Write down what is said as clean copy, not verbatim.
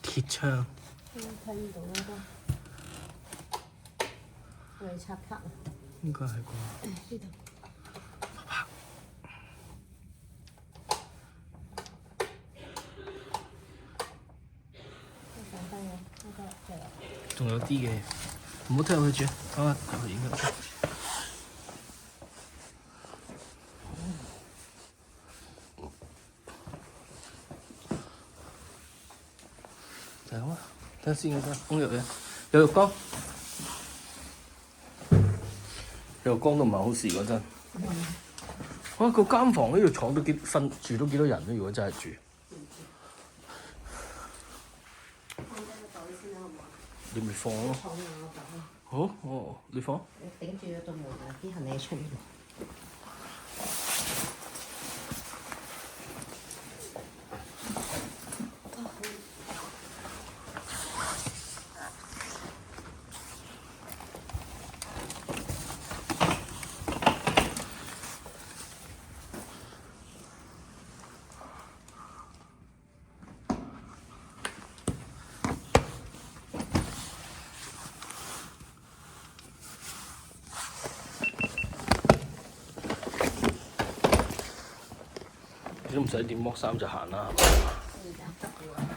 鐵窗。睇唔到嗰個。嚟插卡啊！應該係啩？呢度。仲有啲嘅，唔好推入去住，等下入去影入去。就係咁啊！睇下先，風入嘅，有浴缸，有浴缸都唔係好事嗰陣。哇！個間房呢度廠都住到幾多人咧？如果真係住。你咪放咯。好，哦，你放。你頂住嗰道門啊！啲行李出面。你都唔使點剝衫就行啦，係嘛？